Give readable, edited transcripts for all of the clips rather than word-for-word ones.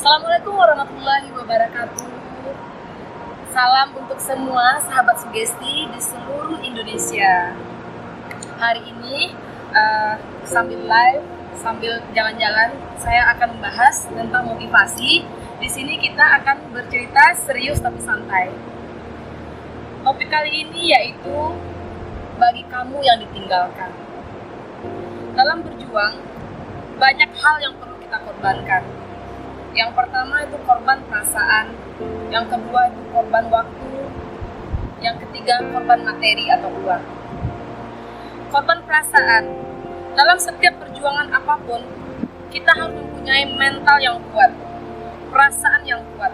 Assalamualaikum warahmatullahi wabarakatuh. Salam untuk semua sahabat sugesti di seluruh Indonesia. Hari ini sambil live, sambil jalan-jalan, saya akan membahas tentang motivasi. Di sini kita akan bercerita serius tapi santai. Topik kali ini yaitu bagi kamu yang ditinggalkan. Dalam berjuang, banyak hal yang perlu kita korbankan. Yang pertama itu korban perasaan, yang kedua itu korban waktu, yang ketiga korban materi atau uang. Korban perasaan, dalam setiap perjuangan apapun, kita harus mempunyai mental yang kuat, perasaan yang kuat.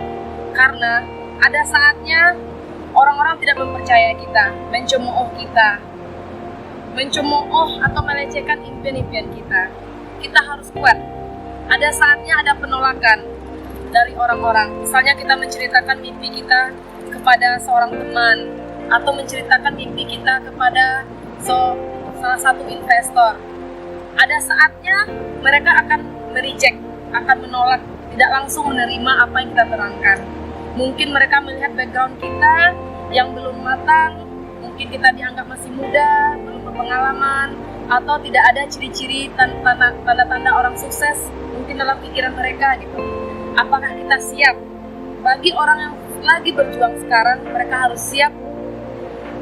Karena ada saatnya orang-orang tidak mempercayai kita, mencemooh kita, mencemooh atau melecehkan impian-impian kita. Kita harus kuat. Ada saatnya ada penolakan dari orang-orang. Misalnya kita menceritakan mimpi kita kepada seorang teman atau menceritakan mimpi kita kepada salah satu investor. Ada saatnya mereka akan mereject, akan menolak, tidak langsung menerima apa yang kita terangkan. Mungkin mereka melihat background kita yang belum matang, mungkin kita dianggap masih muda, belum berpengalaman, atau tidak ada ciri-ciri tanda-tanda orang sukses mungkin dalam pikiran mereka gitu. Apakah kita siap? Bagi orang yang lagi berjuang sekarang, mereka harus siap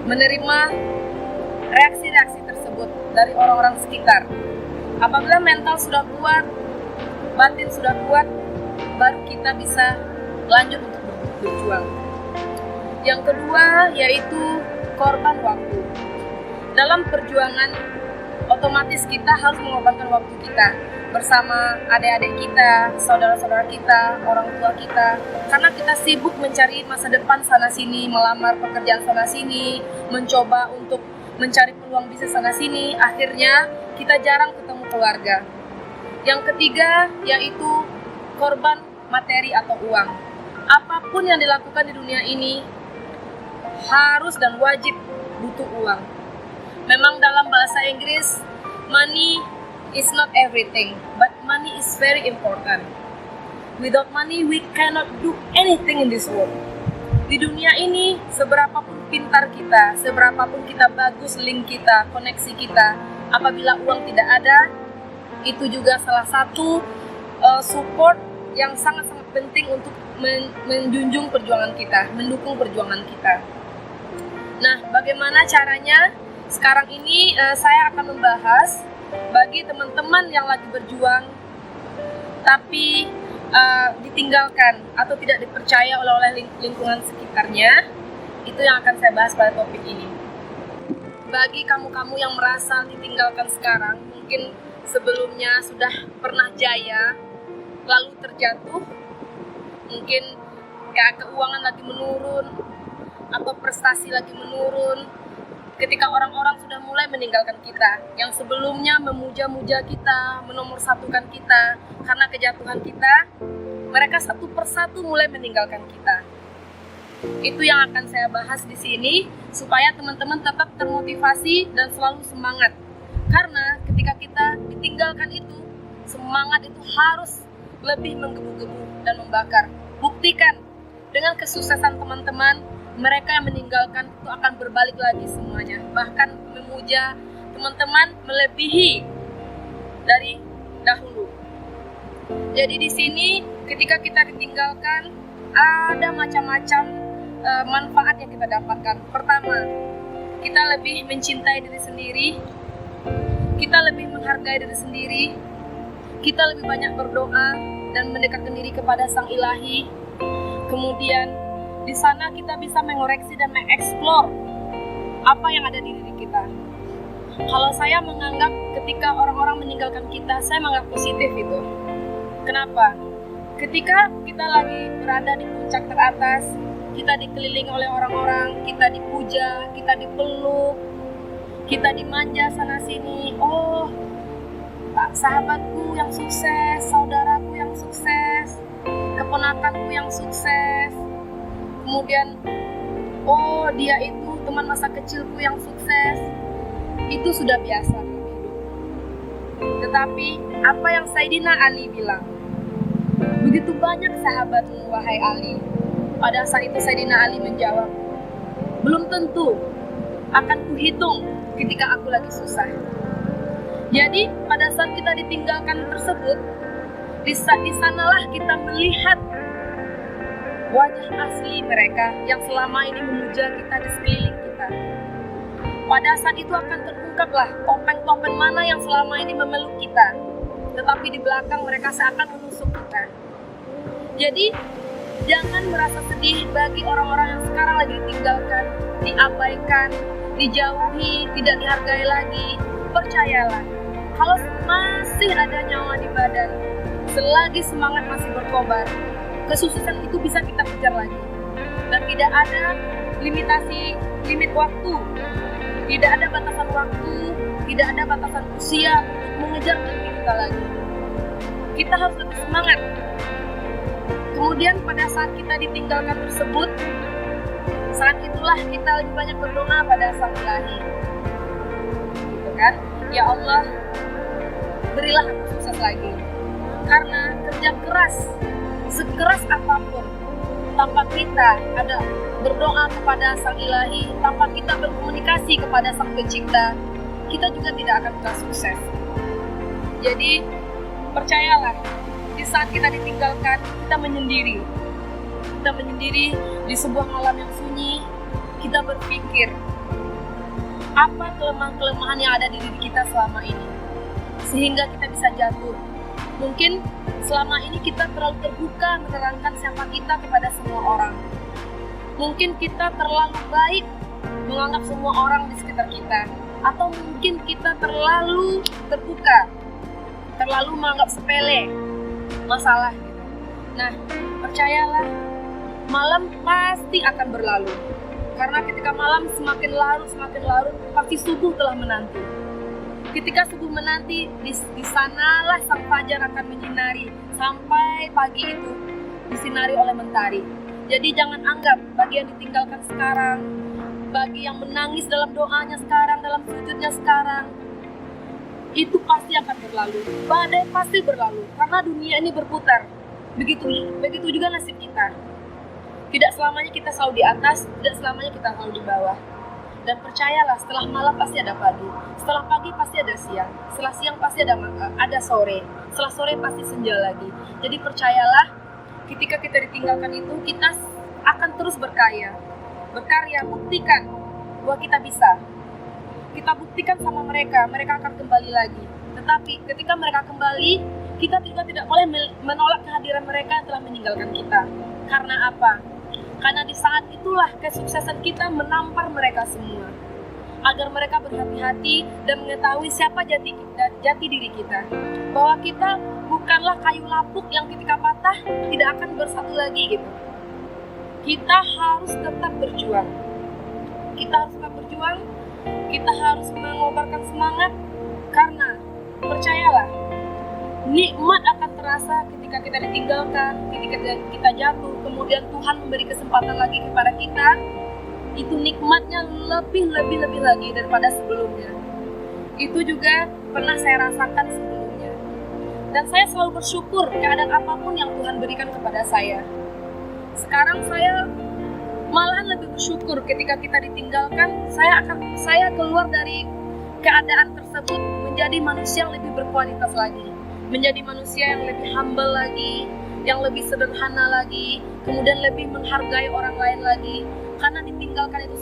menerima reaksi-reaksi tersebut dari orang-orang sekitar. Apabila mental sudah kuat, batin sudah kuat, baru kita bisa lanjut untuk berjuang. Yang kedua yaitu korban waktu. Dalam perjuangan, otomatis kita harus mengorbankan waktu kita bersama adik-adik kita, saudara-saudara kita, orang tua kita. Karena kita sibuk mencari masa depan sana-sini, melamar pekerjaan sana-sini, mencoba untuk mencari peluang bisnis sana-sini, akhirnya kita jarang ketemu keluarga. Yang ketiga yaitu korban materi atau uang. Apapun yang dilakukan di dunia ini harus dan wajib butuh uang. Memang dalam bahasa Inggris, money is not everything, but money is very important. Without money, we cannot do anything in this world. Di dunia ini, seberapapun pintar kita, seberapapun kita bagus link kita, koneksi kita, apabila uang tidak ada, itu juga salah satu support yang sangat-sangat penting untuk menjunjung perjuangan kita, mendukung perjuangan kita. Nah, bagaimana caranya? Sekarang ini saya akan membahas bagi teman-teman yang lagi berjuang tapi ditinggalkan atau tidak dipercaya oleh lingkungan sekitarnya. Itu yang akan saya bahas pada topik ini. Bagi kamu-kamu yang merasa ditinggalkan sekarang, mungkin sebelumnya sudah pernah jaya lalu terjatuh, mungkin keuangan lagi menurun atau prestasi lagi menurun. Ketika orang-orang sudah mulai meninggalkan kita, yang sebelumnya memuja-muja kita, menomorsatukan kita, karena kejatuhan kita, mereka satu persatu mulai meninggalkan kita. Itu yang akan saya bahas di sini, supaya teman-teman tetap termotivasi dan selalu semangat. Karena ketika kita ditinggalkan itu, semangat itu harus lebih menggebu-gebu dan membakar. Buktikan dengan kesuksesan teman-teman, mereka yang meninggalkan itu akan berbalik lagi semuanya. Bahkan memuja teman-teman melebihi dari dahulu. Jadi di sini ketika kita ditinggalkan, ada macam-macam manfaat yang kita dapatkan. Pertama, kita lebih mencintai diri sendiri, kita lebih menghargai diri sendiri, kita lebih banyak berdoa dan mendekatkan diri kepada Sang Ilahi. Kemudian di sana kita bisa mengoreksi dan mengeksplor apa yang ada di diri kita. Kalau saya menganggap ketika orang-orang meninggalkan kita, saya menganggap positif itu. Kenapa? Ketika kita lagi berada di puncak teratas, kita dikelilingi oleh orang-orang, kita dipuja, kita dipeluk, kita dimanja sana-sini. Oh, sahabatku yang sukses, saudaraku yang sukses, keponakanku yang sukses. Kemudian, oh dia itu teman masa kecilku yang sukses. Itu sudah biasa dalam hidup. Tetapi apa yang Sayyidina Ali bilang, begitu banyak sahabatmu, wahai Ali. Pada saat itu Sayyidina Ali menjawab, belum tentu, akan kuhitung ketika aku lagi susah. Jadi pada saat kita ditinggalkan tersebut, di sanalah kita melihat wajah asli mereka yang selama ini memuja kita di sekeliling kita. Pada saat itu akan terungkaplah topeng-topeng mana yang selama ini memeluk kita, tetapi di belakang mereka seakan menusuk kita. Jadi jangan merasa sedih bagi orang-orang yang sekarang lagi ditinggalkan, diabaikan, dijauhi, tidak dihargai lagi. Percayalah, kalau masih ada nyawa di badan, selagi semangat masih berkobar, kesuksesan itu bisa kita kejar lagi. Dan tidak ada limit waktu, tidak ada batasan waktu, tidak ada batasan usia untuk mengejar mimpi kita lagi. Kita harus lebih semangat. Kemudian pada saat kita ditinggalkan tersebut, saat itulah kita lebih banyak berdoa pada Sang Ilahi. Gitu kan? Ya Allah, berilah aku sukses lagi. Karena kerja keras, sekeras apapun, tanpa kita ada berdoa kepada Sang Ilahi, tanpa kita berkomunikasi kepada Sang Pencipta, kita juga tidak akan pernah sukses. Jadi, percayalah, di saat kita ditinggalkan, kita menyendiri. Kita menyendiri di sebuah malam yang sunyi, kita berpikir, apa kelemahan-kelemahan yang ada di diri kita selama ini, sehingga kita bisa jatuh. Mungkin selama ini kita terlalu terbuka menerangkan siapa kita kepada semua orang. Mungkin kita terlalu baik menganggap semua orang di sekitar kita. Atau mungkin kita terlalu terbuka, terlalu menganggap sepele masalah gitu. Nah, percayalah, malam pasti akan berlalu. Karena ketika malam semakin larut, pasti subuh telah menanti. Ketika subuh menanti, di sanalah sang fajar akan menyinari sampai pagi itu disinari oleh mentari. Jadi jangan anggap bagi yang ditinggalkan sekarang, bagi yang menangis dalam doanya sekarang, dalam sujudnya sekarang, itu pasti akan berlalu. Badai pasti berlalu, karena dunia ini berputar. Begitu juga nasib kita. Tidak selamanya kita selalu di atas, tidak selamanya kita selalu di bawah. Dan percayalah, setelah malam pasti ada pagi, setelah pagi pasti ada siang, setelah siang pasti ada sore, setelah sore pasti senja lagi. Jadi percayalah, ketika kita ditinggalkan itu, kita akan terus berkarya, buktikan bahwa kita bisa. Kita buktikan sama mereka akan kembali lagi. Tetapi ketika mereka kembali, kita juga tidak boleh menolak kehadiran mereka yang telah meninggalkan kita. Karena apa? Karena di saat itulah kesuksesan kita menampar mereka semua. Agar mereka berhati-hati dan mengetahui siapa jati diri kita. Bahwa kita bukanlah kayu lapuk yang ketika patah tidak akan bersatu lagi gitu. Kita harus tetap berjuang. Kita harus mengobarkan semangat. Karena percayalah, nikmat akan terasa ketika kita ditinggalkan, ketika kita jatuh, kemudian Tuhan memberi kesempatan lagi kepada kita. Itu nikmatnya lebih lagi daripada sebelumnya. Itu juga pernah saya rasakan sebelumnya. Dan saya selalu bersyukur keadaan apapun yang Tuhan berikan kepada saya. Sekarang saya malahan lebih bersyukur ketika kita ditinggalkan, saya keluar dari keadaan tersebut menjadi manusia yang lebih berkualitas lagi. Menjadi manusia yang lebih humble lagi, yang lebih sederhana lagi, kemudian lebih menghargai orang lain lagi. Karena ditinggalkan itu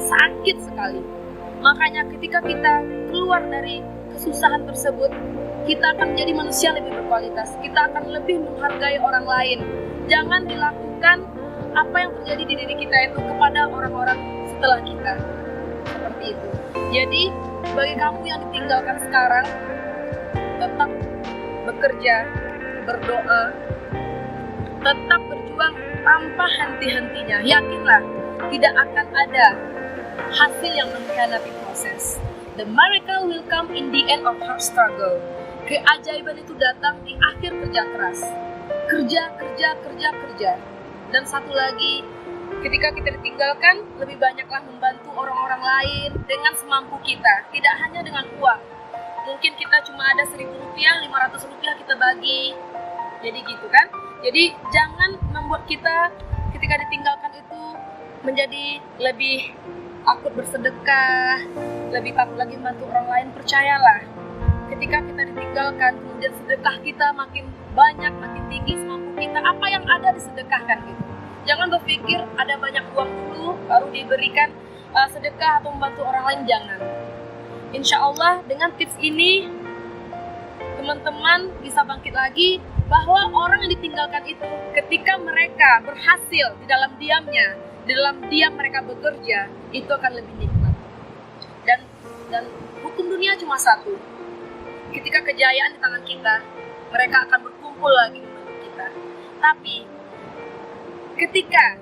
sakit sekali. Makanya ketika kita keluar dari kesusahan tersebut, kita akan menjadi manusia yang lebih berkualitas. Kita akan lebih menghargai orang lain. Jangan dilakukan apa yang terjadi di diri kita itu kepada orang-orang setelah kita. Seperti itu. Jadi bagi kamu yang ditinggalkan sekarang, tetap bekerja, berdoa, tetap berjuang tanpa henti-hentinya. Yakinlah, tidak akan ada hasil yang mengkhianati proses. The miracle will come in the end of hard struggle. Keajaiban itu datang di akhir kerja keras. Kerja. Dan satu lagi, ketika kita ditinggalkan, lebih banyaklah membantu orang-orang lain dengan semampu kita. Tidak hanya dengan uang. Mungkin kita cuma ada 1.000 rupiah, 500 rupiah kita bagi. Jadi gitu kan. Jadi jangan membuat kita ketika ditinggalkan itu menjadi lebih takut bersedekah, lebih takut lagi membantu orang lain. Percayalah, ketika kita ditinggalkan, kemudian sedekah kita makin banyak, makin tinggi semampu kita, apa yang ada disedekahkan gitu. Jangan berpikir ada banyak uang dulu baru diberikan sedekah atau membantu orang lain, jangan. Insya Allah dengan tips ini teman-teman bisa bangkit lagi, bahwa orang yang ditinggalkan itu ketika mereka berhasil di dalam diamnya, di dalam diam mereka bekerja, itu akan lebih nikmat. Dan hukum dunia cuma satu. Ketika kejayaan di tangan kita, mereka akan berkumpul lagi membantu kita. Tapi ketika,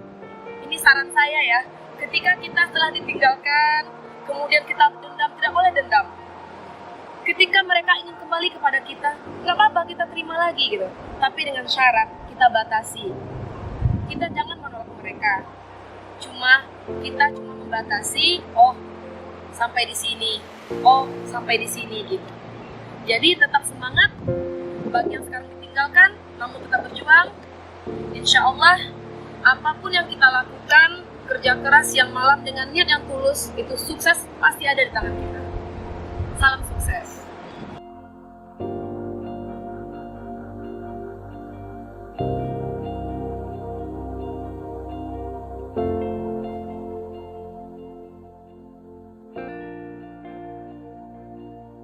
ini saran saya ya, ketika kita telah ditinggalkan, kemudian kita dendam, tidak boleh dendam. Ketika mereka ingin kembali kepada kita, nggak apa-apa, kita terima lagi gitu. Tapi dengan syarat, kita batasi. Kita jangan menolak mereka. Kita cuma membatasi, sampai di sini gitu. Jadi tetap semangat bagi yang sekarang ditinggalkan, namun tetap berjuang. Insya Allah, apapun yang kita lakukan, kerja keras siang malam dengan niat yang tulus, itu sukses pasti ada di tangan kita. Salam sukses.